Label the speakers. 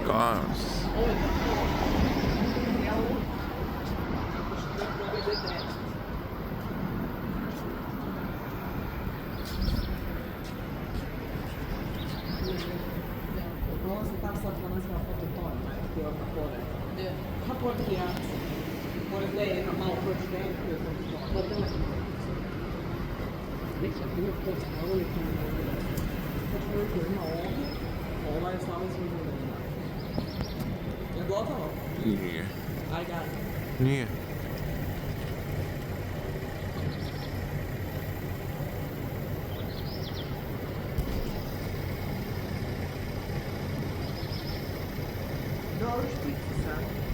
Speaker 1: Cars.
Speaker 2: Nossa, tá sacando essa foto toda, mas que eu tô fora. Tá por aqui, por ideia, não, por ideia, que eu tô fora. Deixa eu ver o que eu tô olhando. Eu tô olhando uma hora, mas só mais um minuto. You go to?
Speaker 1: Yeah.
Speaker 2: I got it.
Speaker 1: Yeah.
Speaker 2: Dollars pizza,